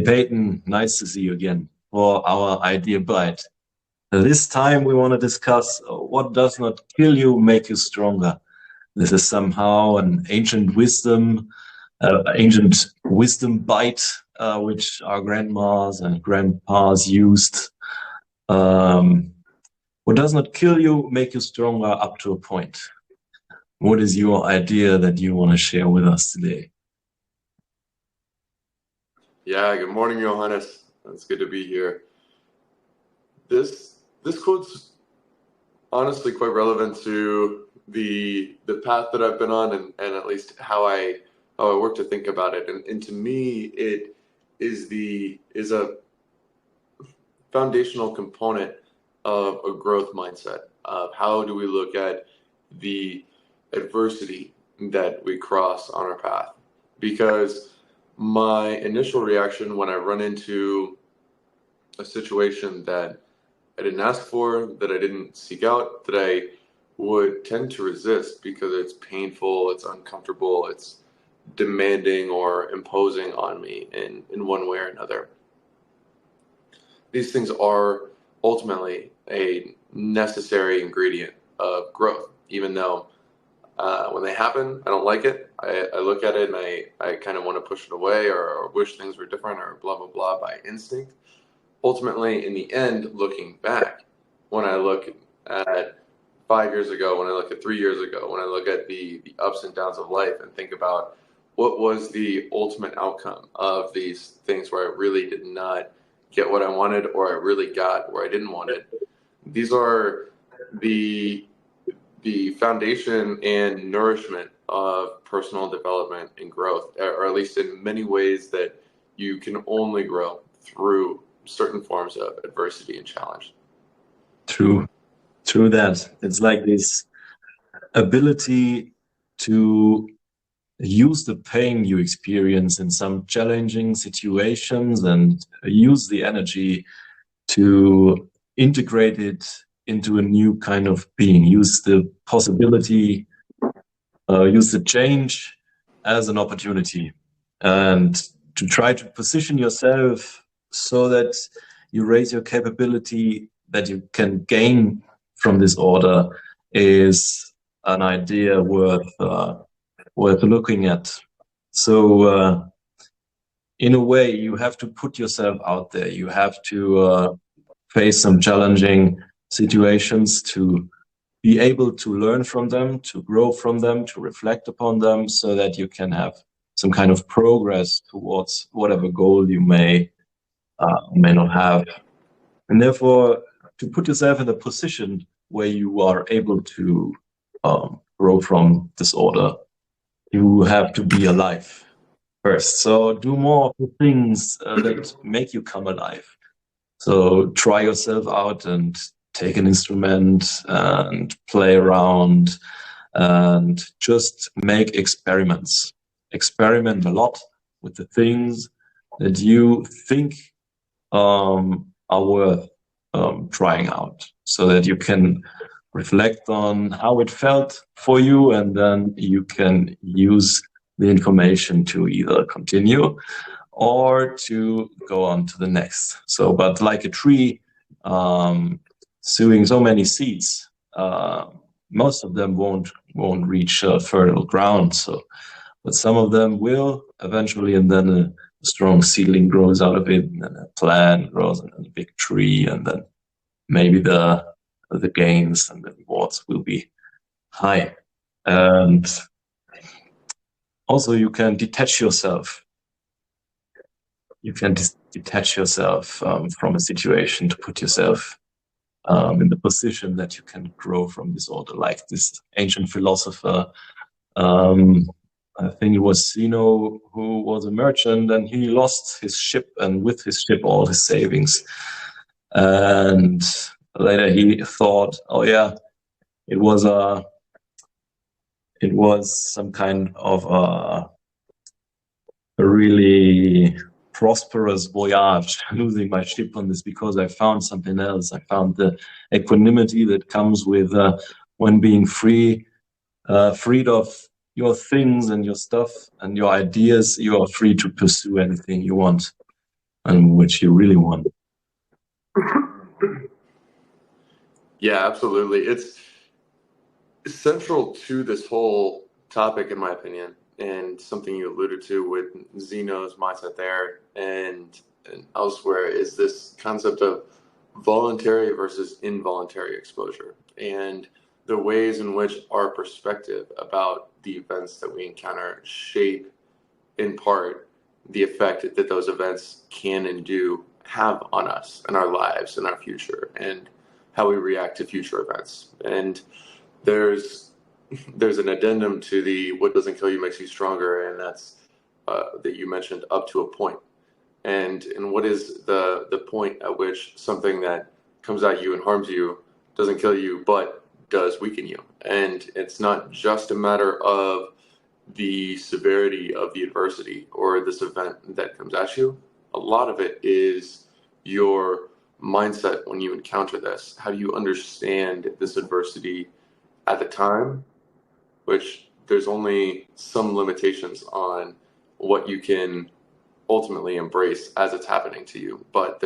Peyton, nice to see you again for our idea bite. This time we want to discuss what does not kill you make you stronger. This is somehow an ancient wisdom bite, which our grandmas and grandpas used. What does not kill you make you stronger up to a point. What is your idea that you want to share with us today? Yeah, good morning, Johannes. It's good to be here. This quote's honestly quite relevant to the path that I've been on and at least how I work to think about it. And to me, it is a foundational component of a growth mindset of how do we look at the adversity that we cross on our path. Because my initial reaction when I run into a situation that I didn't ask for, that I didn't seek out, that I would tend to resist because it's painful, it's uncomfortable, it's demanding or imposing on me in one way or another. These things are ultimately a necessary ingredient of growth, even though when they happen, I don't like it. I look at it and I kind of want to push it away or wish things were different or blah, blah, blah by instinct. Ultimately, in the end, looking back, when I look at 5 years ago, when I look at 3 years ago, when I look at the ups and downs of life and think about what was the ultimate outcome of these things where I really did not get what I wanted or I really got where I didn't want it. These are the foundation and nourishment of personal development and growth, or at least in many ways that you can only grow through certain forms of adversity and challenge. True that. It's like this ability to use the pain you experience in some challenging situations and use the energy to integrate it into a new kind of being, use the possibility, use the change as an opportunity, and to try to position yourself so that you raise your capability that you can gain from this order is an idea worth looking at. So in a way, you have to put yourself out there. You have to face some challenging situations to be able to learn from them, to grow from them, to reflect upon them, so that you can have some kind of progress towards whatever goal you may not have. And therefore, to put yourself in a position where you are able to grow from disorder, you have to be alive first. So do more of the things that make you come alive. So try yourself out and take an instrument and play around and just make experiments. Experiment a lot with the things that you think are worth trying out, so that you can reflect on how it felt for you, and then you can use the information to either continue or to go on to the next. So, but like a tree sowing so many seeds, most of them won't reach fertile ground. So, but some of them will eventually, and then a strong seedling grows out of it, and then a plant grows, and then a big tree, and then maybe the gains and the rewards will be high. And also, you can detach yourself. You can detach yourself from a situation to put yourself in the position that you can grow from disorder. Like this ancient philosopher, I think it was Zeno, who was a merchant, and he lost his ship, and with his ship all his savings. And later he thought, oh yeah, it was some kind of a really prosperous voyage, losing my ship on this, because I found something else. I found the equanimity that comes with when being freed of your things and your stuff and your ideas. You are free to pursue anything you want. and which you really want. Yeah, absolutely. It's central to this whole topic, in my opinion, and something you alluded to with Zeno's mindset there and elsewhere, is this concept of voluntary versus involuntary exposure, and the ways in which our perspective about the events that we encounter shape, in part, the effect that those events can and do have on us and our lives and our future, and how we react to future events. And there's an addendum to the "what doesn't kill you makes you stronger," and that's that you mentioned, up to a point. And what is the point at which something that comes at you and harms you doesn't kill you, but does weaken you? And it's not just a matter of the severity of the adversity or this event that comes at you. A lot of it is your mindset when you encounter this. How do you understand this adversity at the time, which there's only some limitations on what you can ultimately embrace as it's happening to you, but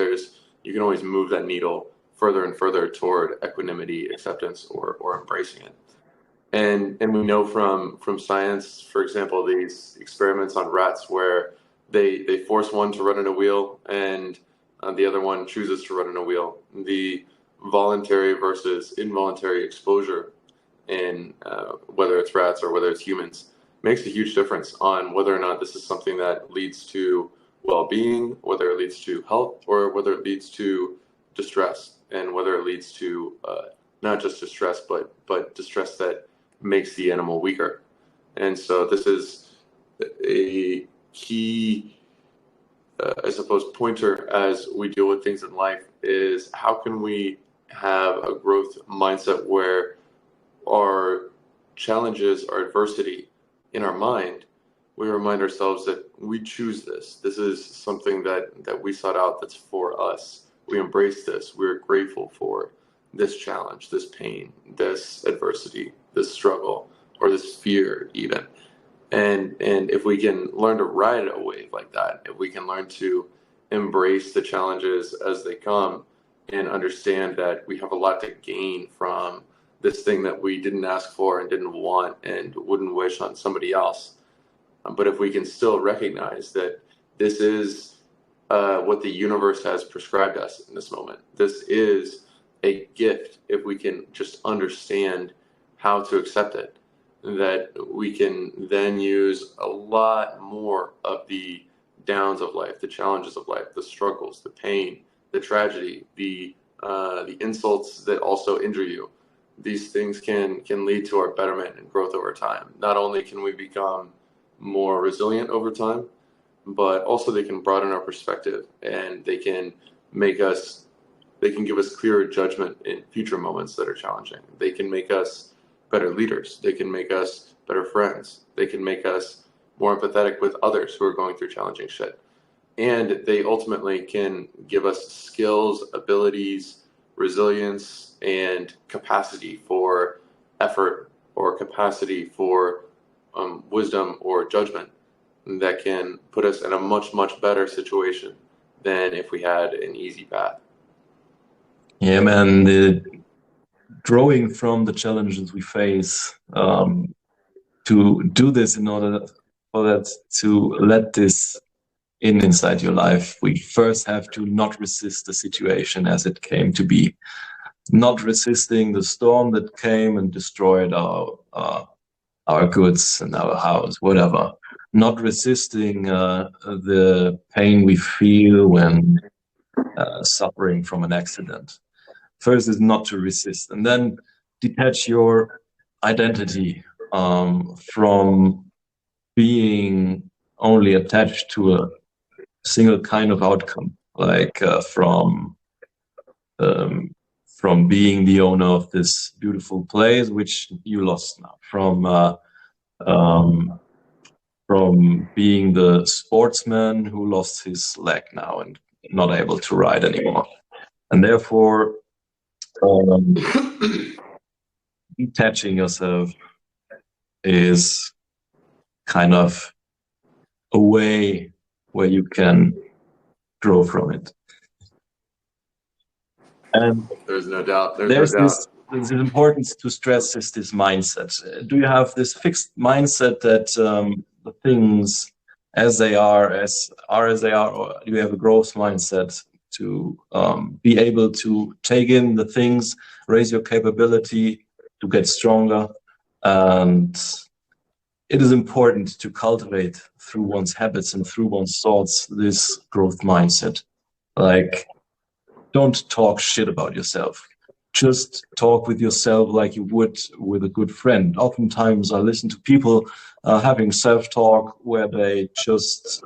you can always move that needle further and further toward equanimity, acceptance, or embracing it. And we know from science, for example, these experiments on rats where they force one to run in a wheel, and the other one chooses to run in a wheel. The voluntary versus involuntary exposure in whether it's rats or whether it's humans makes a huge difference on whether or not this is something that leads to well-being, whether it leads to health, or whether it leads to distress, and whether it leads to not just distress, but distress that makes the animal weaker. And so this is a key, I suppose, pointer as we deal with things in life, is how can we have a growth mindset where our challenges, our adversity in our mind, we remind ourselves that we choose this. This is something that we sought out, that's for us. We embrace this. We're grateful for this challenge, this pain, this adversity, this struggle, or this fear even. And if we can learn to ride a wave like that, if we can learn to embrace the challenges as they come and understand that we have a lot to gain from this thing that we didn't ask for and didn't want and wouldn't wish on somebody else. But if we can still recognize that this is what the universe has prescribed us in this moment, this is a gift. If we can just understand how to accept it, that we can then use a lot more of the downs of life, the challenges of life, the struggles, the pain, the tragedy, the insults that also injure you. These things can lead to our betterment and growth over time. Not only can we become more resilient over time, but also they can broaden our perspective, and they can give us clearer judgment in future moments that are challenging. They can make us better leaders. They can make us better friends. They can make us more empathetic with others who are going through challenging shit. And they ultimately can give us skills, abilities, resilience, and capacity for effort, or capacity for wisdom or judgment, that can put us in a much, much better situation than if we had an easy path. Yeah, man, growing from the challenges we face, to do this, in order for that to let this inside your life, we first have to not resist the situation as it came to be, not resisting the storm that came and destroyed our goods and our house, whatever. Not resisting the pain we feel when suffering from an accident. First is not to resist, and then detach your identity from being only attached to a single kind of outcome, like from being the owner of this beautiful place, which you lost now, from being the sportsman who lost his leg now and not able to ride anymore. And therefore, detaching yourself is kind of a way where you can grow from it. And there's no doubt. There's importance to stress is this mindset. Do you have this fixed mindset that the things as they are as they are, or do you have a growth mindset to be able to take in the things, raise your capability to get stronger? And it is important to cultivate through one's habits and through one's thoughts this growth mindset. Like, don't talk shit about yourself. Just talk with yourself like you would with a good friend. Oftentimes I listen to people having self-talk where they just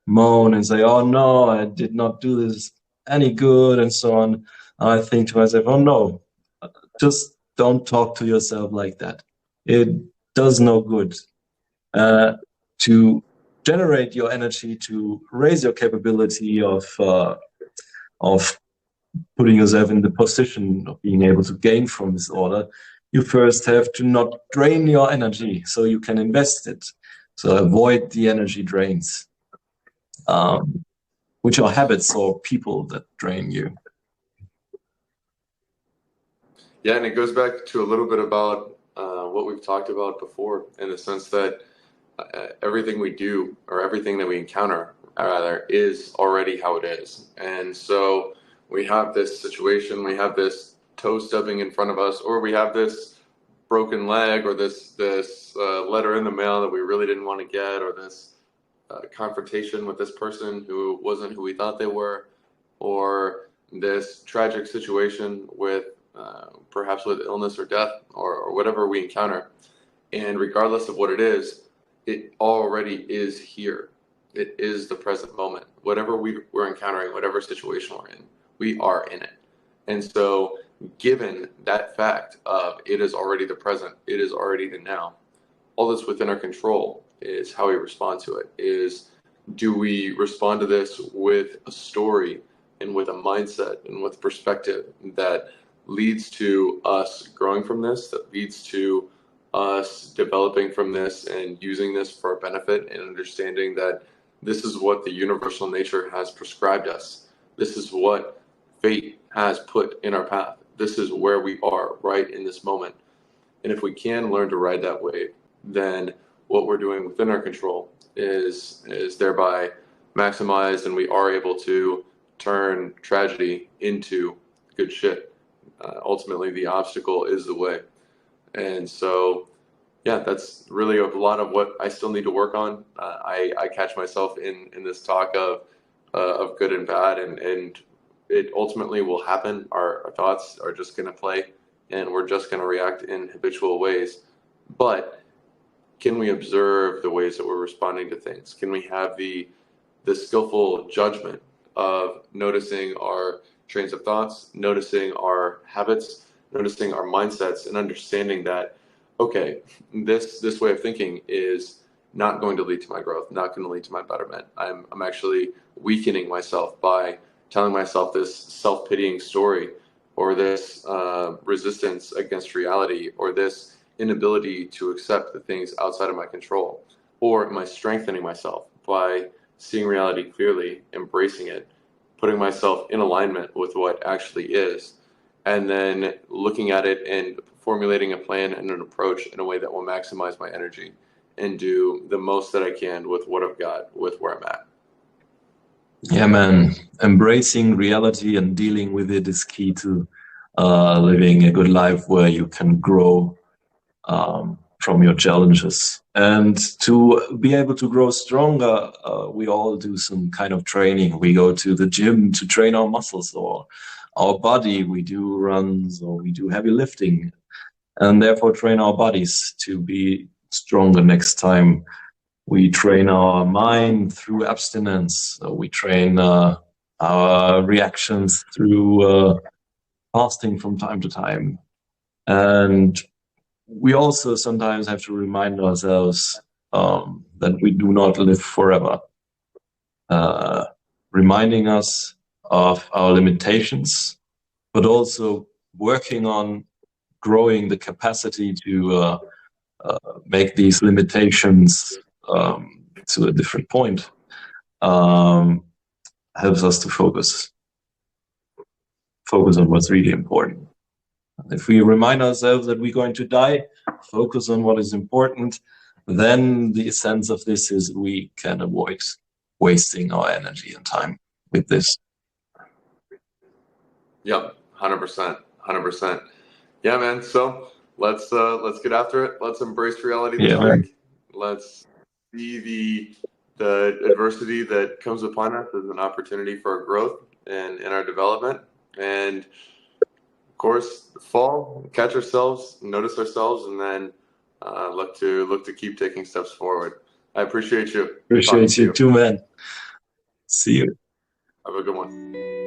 moan and say, oh no, I did not do this any good, and so on. And I think to myself, oh no, just don't talk to yourself like that. It does no good. To generate your energy, to raise your capability of putting yourself in the position of being able to gain from this order, you first have to not drain your energy so you can invest it. So avoid the energy drains, which are habits or people that drain you. Yeah, and it goes back to a little bit about what we've talked about before, in the sense that everything we do, or everything that we encounter rather, is already how it is. And so we have this situation, we have this toe stubbing in front of us, or we have this broken leg, or this letter in the mail that we really didn't want to get, or this confrontation with this person who wasn't who we thought they were, or this tragic situation with perhaps with illness or death, or whatever we encounter. And regardless of what it is, it already is here. It is the present moment. Whatever we're encountering, whatever situation we're in, we are in it. And so given that fact of it is already the present, it is already the now, all that's within our control is how we respond to it. Is, do we respond to this with a story and with a mindset and with perspective that leads to us growing from this, that leads to us developing from this and using this for our benefit, and understanding that this is what the universal nature has prescribed us. This is what fate has put in our path. This is where we are right in this moment. And if we can learn to ride that wave, then what we're doing within our control is thereby maximized, and we are able to turn tragedy into good shit. Ultimately, the obstacle is the way. And so, yeah, that's really a lot of what I still need to work on. I catch myself in this talk of good and bad, and it ultimately will happen. Our thoughts are just going to play, and we're just going to react in habitual ways. But can we observe the ways that we're responding to things? Can we have the skillful judgment of noticing our trains of thoughts, noticing our habits, noticing our mindsets, and understanding that, okay, this way of thinking is not going to lead to my growth, not going to lead to my betterment. I'm actually weakening myself by telling myself this self-pitying story, or this resistance against reality, or this inability to accept the things outside of my control? Or am I strengthening myself by seeing reality clearly, embracing it, putting myself in alignment with what actually is, and then looking at it and formulating a plan and an approach in a way that will maximize my energy and do the most that I can with what I've got, with where I'm at. Yeah, man. Embracing reality and dealing with it is key to living a good life where you can grow from your challenges. And to be able to grow stronger, we all do some kind of training. We go to the gym to train our muscles or our body. We do runs or we do heavy lifting, and therefore train our bodies to be stronger next time. We train our mind through abstinence. We train our reactions through fasting from time to time. And we also sometimes have to remind ourselves that we do not live forever. Reminding us of our limitations, but also working on growing the capacity to make these limitations to a different point. helps us to focus on what's really important. If we remind ourselves that we're going to die, focus on what is important, then the essence of this is we can avoid wasting our energy and time with this. Yep, 100%, 100%. Yeah, man. So let's get after it. Let's embrace reality this week. Let's see the adversity that comes upon us as an opportunity for our growth and in our development. And of course, fall, catch ourselves, notice ourselves, and then look to keep taking steps forward. I appreciate you. Appreciate you too, man. See you. Have a good one.